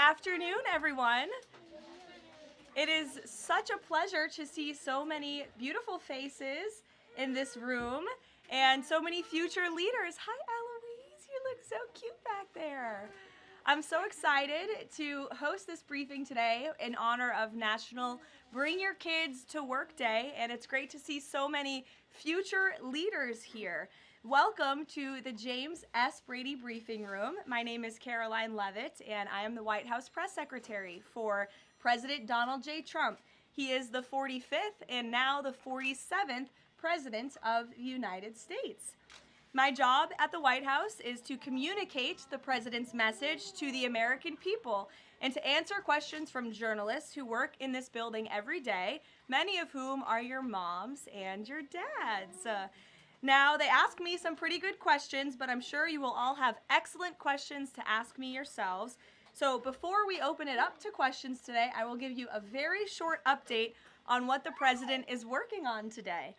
afternoon, everyone. It is such a pleasure to see so many beautiful faces in this room and so many future leaders. Hi, Eloise. You look so cute back there. I'm so excited to host this briefing today in honor of National Bring Your Kids to Work Day, and it's great to see so many future leaders here. Welcome to the James S. Brady Briefing Room. My name is Karoline Leavitt, and I am the White House Press Secretary for President Donald J. Trump. He is the 45th and now the 47th President of the United States. My job at the White House is to communicate the President's message to the American people and to answer questions from journalists who work in this building every day, many of whom are your moms and your dads. Now, they ask me some pretty good questions, but I'm sure you will all have excellent questions to ask me yourselves. So before we open it up to questions today, I will give you a very short update on what the President is working on today.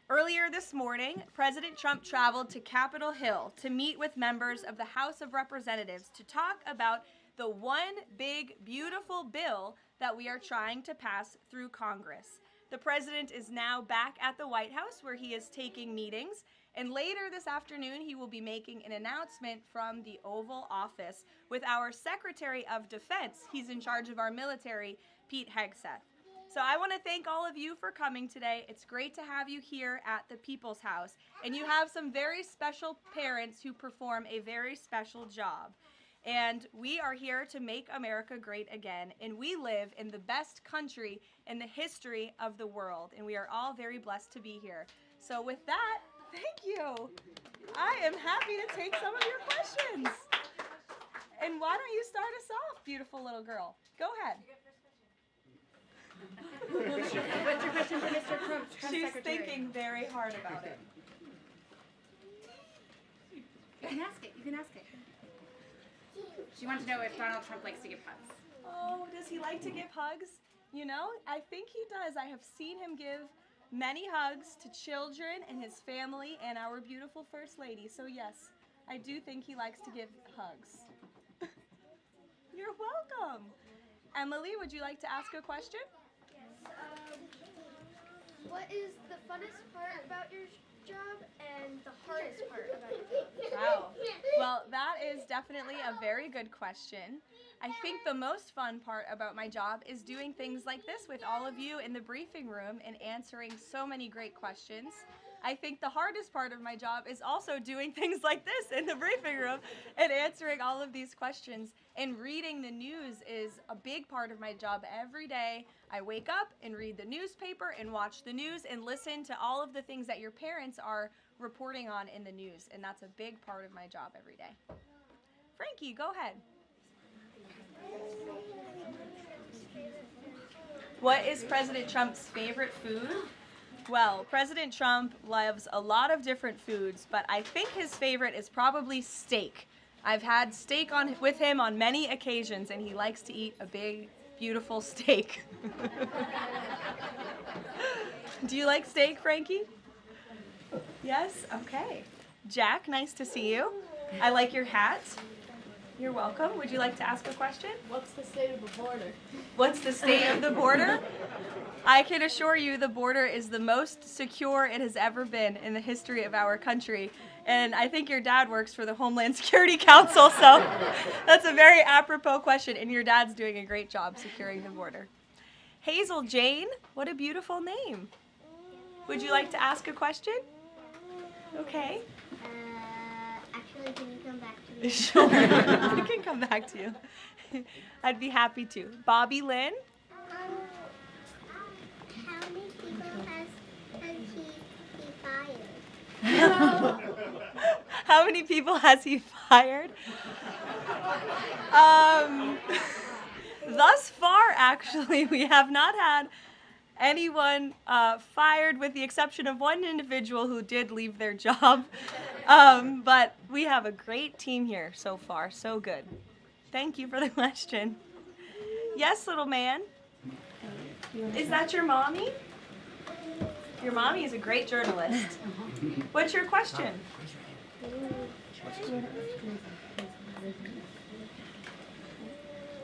Earlier this morning, President Trump traveled to Capitol Hill to meet with members of the House of Representatives to talk about the one big, beautiful bill that we are trying to pass through Congress. The President is now back at the White House where he is taking meetings, and later this afternoon he will be making an announcement from the Oval Office with our Secretary of Defense. He's in charge of our military, Pete Hegseth. So I want to thank all of you for coming today. It's great to have you here at the People's House, and you have some very special parents who perform a very special job. And we are here to make America great again, and we live in the best country in the history of the world, and we are all very blessed to be here. So with that, thank you. I am happy to take some of your questions. And why don't you start us off, beautiful little girl? Go ahead. What's your question for Mr. Trump? She's thinking very hard about it. You can ask it. You can ask it. She wants to know if Donald Trump likes to give hugs. Oh, does he like to give hugs? You know, I think he does. I have seen him give many hugs to children and his family and our beautiful First Lady. So yes, I do think he likes to give hugs. You're welcome. Emily, would you like to ask a question? Yes. What is the funnest part about your job and the hardest part about your job? Wow. Well, that is definitely a very good question. I think the most fun part about my job is doing things like this with all of you in the briefing room and answering so many great questions. I think the hardest part of my job is also doing things like this in the briefing room and answering all of these questions. And reading the news is a big part of my job every day. I wake up and read the newspaper and watch the news and listen to all of the things that your parents are reporting on in the news. And that's a big part of my job every day. Frankie, go ahead. What is President Trump's favorite food? Well, President Trump loves a lot of different foods, but I think his favorite is probably steak. I've had steak with him on many occasions, and he likes to eat a big, beautiful steak. Do you like steak, Frankie? Yes? Okay. Jack, nice to see you. I like your hat. You're welcome. Would you like to ask a question? What's the state of the border? What's the state of the border? I can assure you the border is the most secure it has ever been in the history of our country. And I think your dad works for the Homeland Security Council, so that's a very apropos question, and your dad's doing a great job securing the border. Hazel Jane, what a beautiful name. Would you like to ask a question? Okay. Actually, can you come back to me? Sure, I can come back to you. I'd be happy to. Bobby Lynn? How many people has he fired? How many people has he fired? Thus far, actually, we have not had anyone fired with the exception of one individual who did leave their job. But we have a great team here so far. So good. Thank you for the question. Yes, little man. Is that your mommy? Your mommy is a great journalist. What's your question?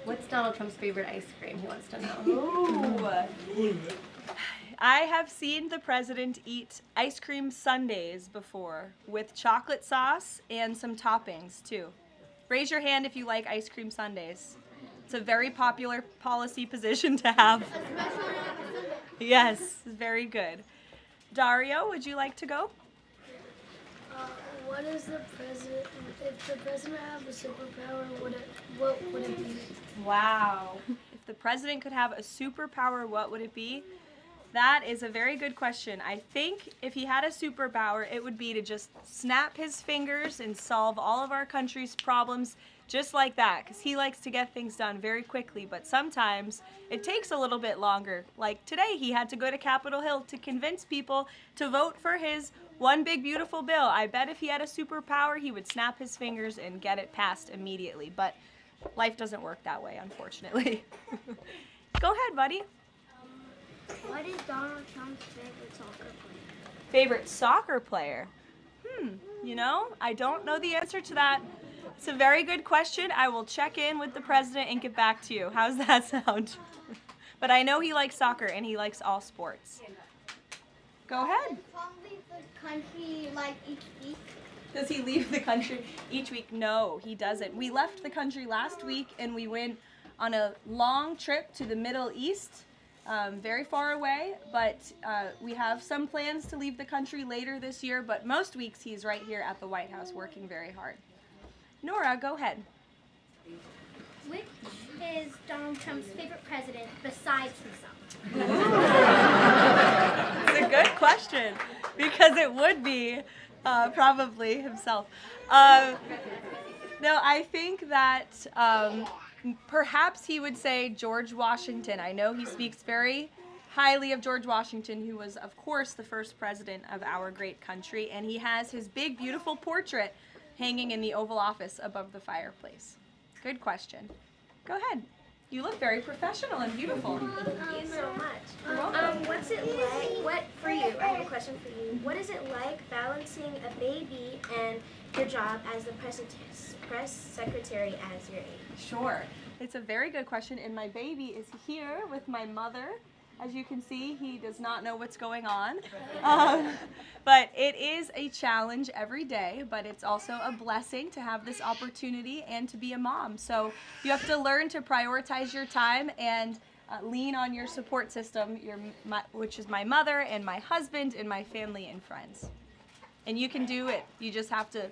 What's Donald Trump's favorite ice cream? He wants to know. Ooh. I have seen the president eat ice cream sundaes before with chocolate sauce and some toppings too. Raise your hand if you like ice cream sundaes. It's a very popular policy position to have. Yes, very good. Dario, would you like to go? What is the president? If the president had a superpower, what would it be? Wow. If the president could have a superpower, what would it be? That is a very good question. I think if he had a superpower, it would be to just snap his fingers and solve all of our country's problems just like that, because he likes to get things done very quickly, but sometimes it takes a little bit longer. Like today, he had to go to Capitol Hill to convince people to vote for his one big beautiful bill. I bet if he had a superpower, he would snap his fingers and get it passed immediately, but life doesn't work that way, unfortunately. Go ahead, buddy. What is Donald Trump's favorite soccer player? Favorite soccer player? I don't know the answer to that. It's a very good question. I will check in with the president and get back to you. How's that sound? But I know he likes soccer and he likes all sports. Go ahead. Probably the country like each week. Does he leave the country each week? No, he doesn't. We left the country last week and we went on a long trip to the Middle East. Very far away, but we have some plans to leave the country later this year, but most weeks he's right here at the White House working very hard. Nora, go ahead. Which is Donald Trump's favorite president besides himself? It's a good question, because it would be probably himself. No, I think that perhaps he would say George Washington. I know he speaks very highly of George Washington, who was, of course, the first president of our great country, and he has his big, beautiful portrait hanging in the Oval Office above the fireplace. Good question. Go ahead. You look very professional and beautiful. Thank you so much. You're welcome. What's it like, for you, I have a question for you. What is it like balancing a baby and your job as the press secretary as your age? Sure. It's a very good question, and my baby is here with my mother. As you can see, he does not know what's going on. But it is a challenge every day, but it's also a blessing to have this opportunity and to be a mom. So you have to learn to prioritize your time and lean on your support system, which is my mother and my husband and my family and friends. And you can do it. You just have to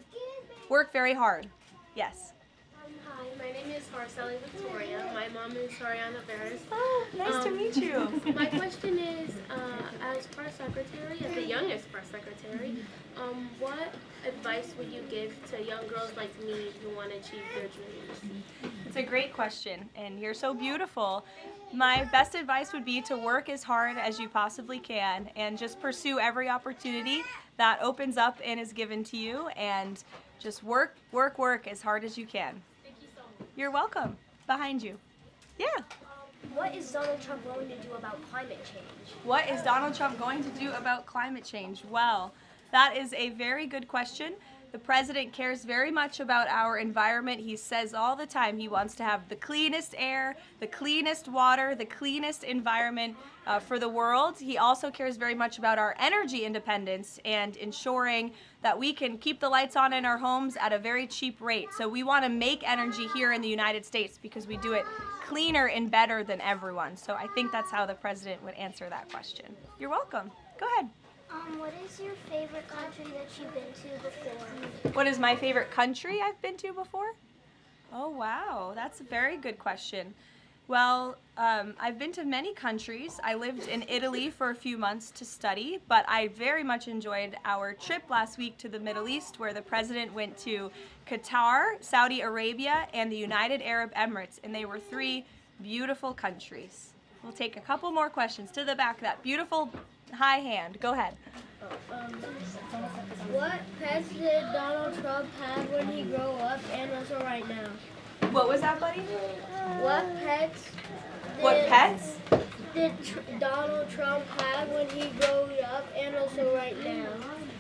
work very hard. Yes. Hi, my name is Marceli Victoria. My mom is Sariana Veras. Oh, nice to meet you. My question is, as press secretary, as the youngest press secretary, what advice would you give to young girls like me who want to achieve their dreams? It's a great question, and you're so beautiful. My best advice would be to work as hard as you possibly can and just pursue every opportunity that opens up and is given to you, and just work as hard as you can. Thank you so much. You're welcome. Behind you. Yeah. What is Donald Trump going to do about climate change? What is Donald Trump going to do about climate change? Well, that is a very good question. The president cares very much about our environment. He says all the time he wants to have the cleanest air, the cleanest water, the cleanest environment for the world. He also cares very much about our energy independence and ensuring that we can keep the lights on in our homes at a very cheap rate. So we want to make energy here in the United States because we do it cleaner and better than everyone. So I think that's how the president would answer that question. You're welcome. Go ahead. What is your favorite country that you've been to before? What is my favorite country I've been to before? Oh, wow. That's a very good question. Well, I've been to many countries. I lived in Italy for a few months to study, but I very much enjoyed our trip last week to the Middle East, where the president went to Qatar, Saudi Arabia, and the United Arab Emirates, and they were 3 beautiful countries. We'll take a couple more questions. To the back, that beautiful high hand. Go ahead. What pets did Donald Trump have when he grew up and also right now? What was that, buddy? What pets Did Donald Trump have when he grew up and also right now?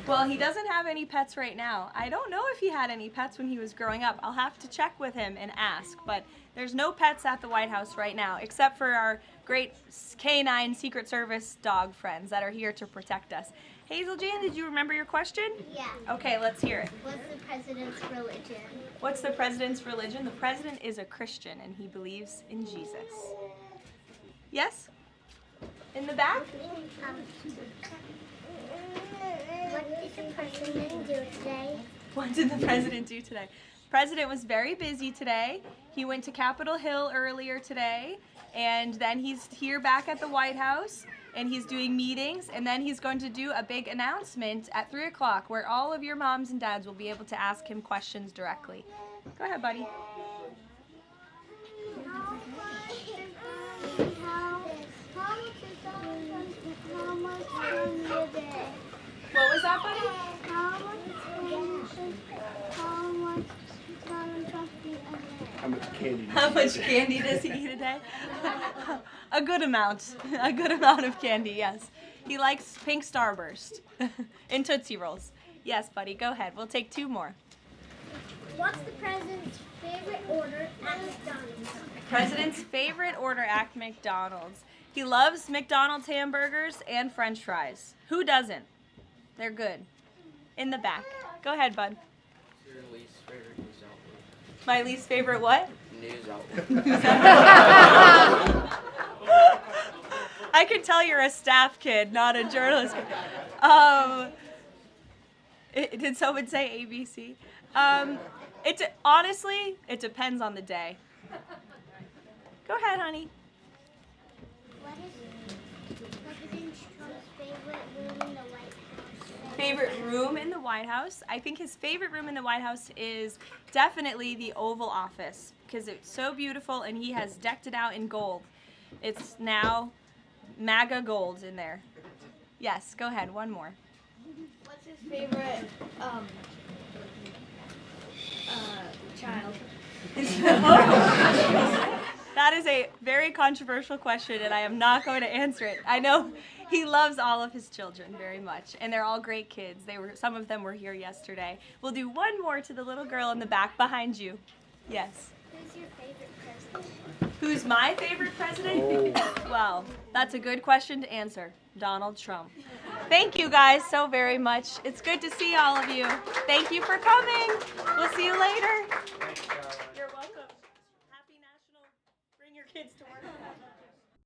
Well, he doesn't have any pets right now. I don't know if he had any pets when he was growing up. I'll have to check with him and ask, but there's no pets at the White House right now, except for our great canine Secret Service dog friends that are here to protect us. Hazel Jane, did you remember your question? Yeah. Okay, let's hear it. What's the president's religion? What's the president's religion? The president is a Christian and he believes in Jesus. Yes? In the back? What did the president do today? What did the president do today? The president was very busy today. He went to Capitol Hill earlier today, and then he's here back at the White House, and he's doing meetings, and then he's going to do a big announcement at 3 o'clock where all of your moms and dads will be able to ask him questions directly. Go ahead, buddy. What was that, buddy? How much candy How much candy does he eat? does he eat a day? A good amount. A good amount of candy, yes. He likes pink Starburst and Tootsie Rolls. Yes, buddy, go ahead. We'll take 2 more. What's the president's favorite order at McDonald's? President's favorite order at McDonald's. He loves McDonald's hamburgers and French fries. Who doesn't? They're good. In the back. Go ahead, bud. Your least favorite news outlet? My least favorite what? News outlet. I can tell you're a staff kid, not a journalist kid. Did someone say ABC? Honestly, it depends on the day. Go ahead, honey. What is President Trump's favorite room in the White House? Favorite room in the White House? I think his favorite room in the White House is definitely the Oval Office because it's so beautiful and he has decked it out in gold. It's now MAGA gold in there. Yes, go ahead, one more. What's his favorite child? That is a very controversial question, and I am not going to answer it. I know he loves all of his children very much, and they're all great kids. Some of them were here yesterday. We'll do one more to the little girl in the back behind you. Yes. Who's your favorite president? Who's my favorite president? Well, that's a good question to answer. Donald Trump. Thank you guys so very much. It's good to see all of you. Thank you for coming. We'll see you later. You're welcome. Happy National Bring Your Kids to Work.